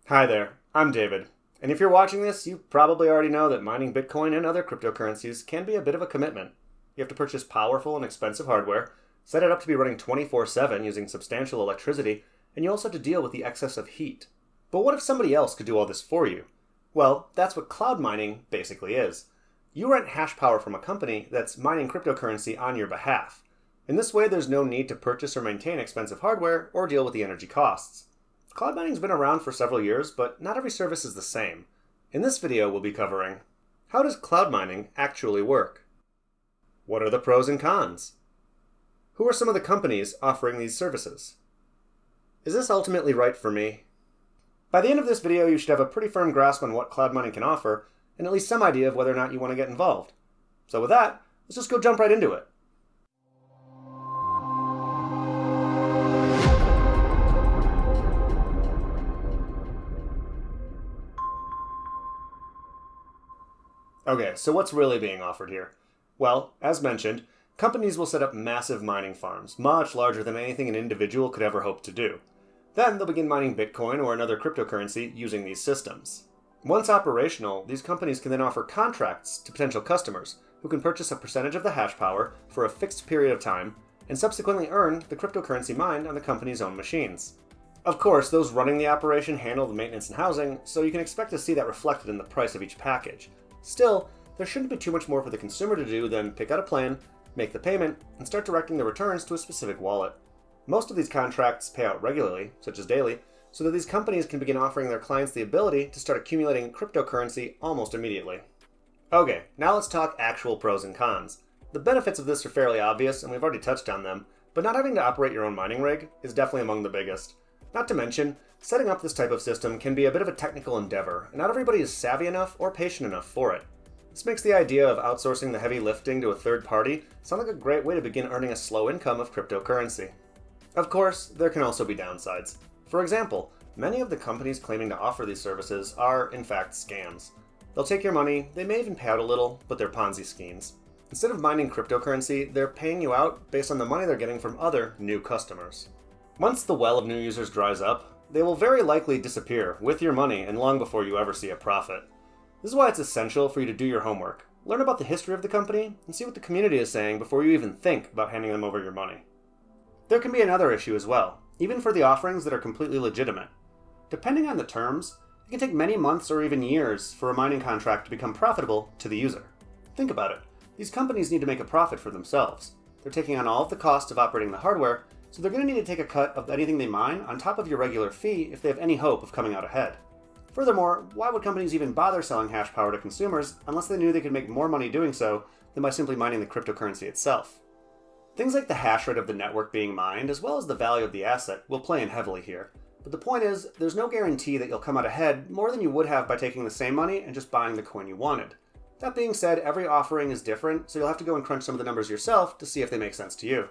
Hi there, I'm David. And if you're watching this, you probably already know that mining Bitcoin and other cryptocurrencies can be a bit of a commitment. You have to purchase powerful and expensive hardware, set it up to be running 24/7 using substantial electricity, and you also have to deal with the excess of heat. But what if somebody else could do all this for you? Well, that's what cloud mining basically is. You rent hash power from a company that's mining cryptocurrency on your behalf. In this way, there's no need to purchase or maintain expensive hardware or deal with the energy costs. Cloud mining's been around for several years, but not every service is the same. In this video, we'll be covering: how does cloud mining actually work? What are the pros and cons? Who are some of the companies offering these services? Is this ultimately right for me? By the end of this video, you should have a pretty firm grasp on what cloud mining can offer, and at least some idea of whether or not you want to get involved. So with that, let's just go jump right into it. Okay, so what's really being offered here? Well, as mentioned, companies will set up massive mining farms, much larger than anything an individual could ever hope to do. Then they'll begin mining Bitcoin or another cryptocurrency using these systems. Once operational, these companies can then offer contracts to potential customers, who can purchase a percentage of the hash power for a fixed period of time, and subsequently earn the cryptocurrency mined on the company's own machines. Of course, those running the operation handle the maintenance and housing, so you can expect to see that reflected in the price of each package. Still, there shouldn't be too much more for the consumer to do than pick out a plan, make the payment, and start directing the returns to a specific wallet. Most of these contracts pay out regularly, such as daily, so that these companies can begin offering their clients the ability to start accumulating cryptocurrency almost immediately. Okay, now let's talk actual pros and cons. The benefits of this are fairly obvious, and we've already touched on them, but not having to operate your own mining rig is definitely among the biggest. Not to mention, setting up this type of system can be a bit of a technical endeavor, and not everybody is savvy enough or patient enough for it. This makes the idea of outsourcing the heavy lifting to a third party sound like a great way to begin earning a slow income of cryptocurrency. Of course, there can also be downsides. For example, many of the companies claiming to offer these services are, in fact, scams. They'll take your money, they may even pay out a little, but they're Ponzi schemes. Instead of mining cryptocurrency, they're paying you out based on the money they're getting from other new customers. Once the well of new users dries up, they will very likely disappear with your money and long before you ever see a profit. This is why it's essential for you to do your homework, learn about the history of the company, and see what the community is saying before you even think about handing them over your money. There can be another issue as well, even for the offerings that are completely legitimate. Depending on the terms, it can take many months or even years for a mining contract to become profitable to the user. Think about it. These companies need to make a profit for themselves. They're taking on all of the costs of operating the hardware, so they're going to need to take a cut of anything they mine on top of your regular fee if they have any hope of coming out ahead. Furthermore, why would companies even bother selling hash power to consumers unless they knew they could make more money doing so than by simply mining the cryptocurrency itself? Things like the hash rate of the network being mined, as well as the value of the asset, will play in heavily here. But the point is, there's no guarantee that you'll come out ahead more than you would have by taking the same money and just buying the coin you wanted. That being said, every offering is different, so you'll have to go and crunch some of the numbers yourself to see if they make sense to you.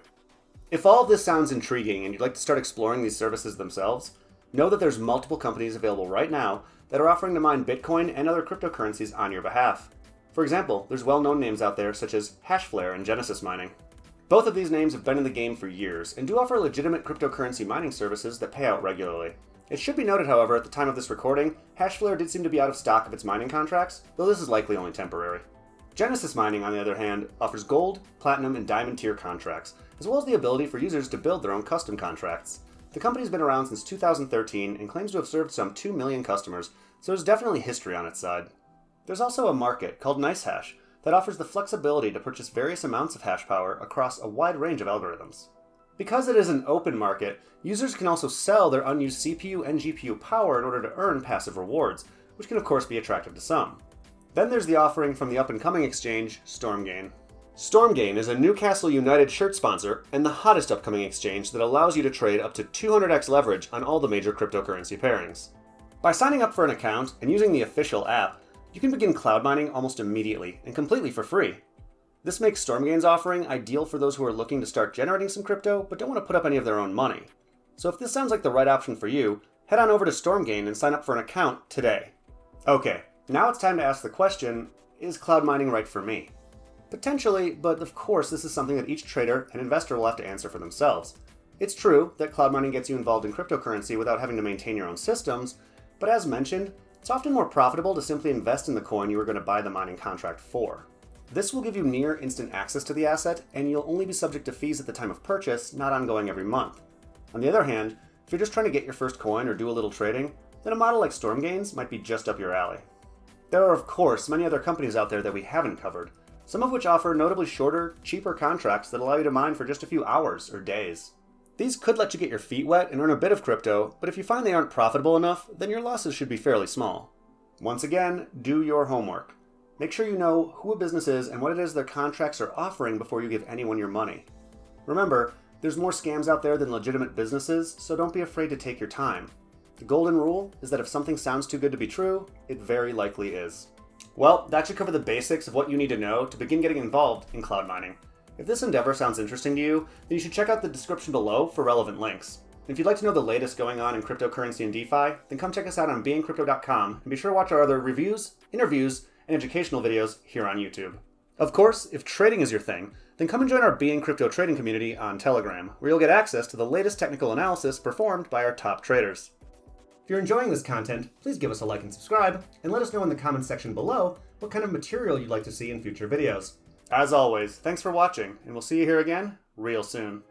If all of this sounds intriguing and you'd like to start exploring these services themselves, know that there's multiple companies available right now that are offering to mine Bitcoin and other cryptocurrencies on your behalf. For example, there's well-known names out there such as Hashflare and Genesis Mining. Both of these names have been in the game for years and do offer legitimate cryptocurrency mining services that pay out regularly. It should be noted, however, at the time of this recording, Hashflare did seem to be out of stock of its mining contracts, though this is likely only temporary. Genesis Mining, on the other hand, offers gold, platinum, and diamond tier contracts, as well as the ability for users to build their own custom contracts. The company's been around since 2013 and claims to have served some 2 million customers, so there's definitely history on its side. There's also a market called NiceHash that offers the flexibility to purchase various amounts of hash power across a wide range of algorithms. Because it is an open market, users can also sell their unused CPU and GPU power in order to earn passive rewards, which can of course be attractive to some. Then there's the offering from the up-and-coming exchange, Stormgain. Stormgain is a Newcastle United shirt sponsor and the hottest upcoming exchange that allows you to trade up to 200x leverage on all the major cryptocurrency pairings. By signing up for an account and using the official app, you can begin cloud mining almost immediately and completely for free. This makes Stormgain's offering ideal for those who are looking to start generating some crypto but don't want to put up any of their own money. So if this sounds like the right option for you, head on over to Stormgain and sign up for an account today. Okay, now it's time to ask the question, is cloud mining right for me? Potentially, but of course this is something that each trader and investor will have to answer for themselves. It's true that cloud mining gets you involved in cryptocurrency without having to maintain your own systems, But as mentioned, it's often more profitable to simply invest in the coin you are going to buy the mining contract for. This will give you near instant access to the asset, and you'll only be subject to fees at the time of purchase, not ongoing every month. On the other hand, if you're just trying to get your first coin or do a little trading, then a model like Stormgain's might be just up your alley. There are, of course, many other companies out there that we haven't covered, some of which offer notably shorter, cheaper contracts that allow you to mine for just a few hours or days. These could let you get your feet wet and earn a bit of crypto, but if you find they aren't profitable enough, then your losses should be fairly small. Once again, do your homework. Make sure you know who a business is and what it is their contracts are offering before you give anyone your money. Remember, there's more scams out there than legitimate businesses, so don't be afraid to take your time. The golden rule is that if something sounds too good to be true, it very likely is. Well, that should cover the basics of what you need to know to begin getting involved in cloud mining. If this endeavor sounds interesting to you, then you should check out the description below for relevant links. And if you'd like to know the latest going on in cryptocurrency and DeFi, then come check us out on BeInCrypto.com and be sure to watch our other reviews, interviews, and educational videos here on YouTube. Of course, if trading is your thing, then come and join our BeInCrypto trading community on Telegram, where you'll get access to the latest technical analysis performed by our top traders. If you're enjoying this content, please give us a like and subscribe, and let us know in the comments section below what kind of material you'd like to see in future videos. As always, thanks for watching, and we'll see you here again real soon.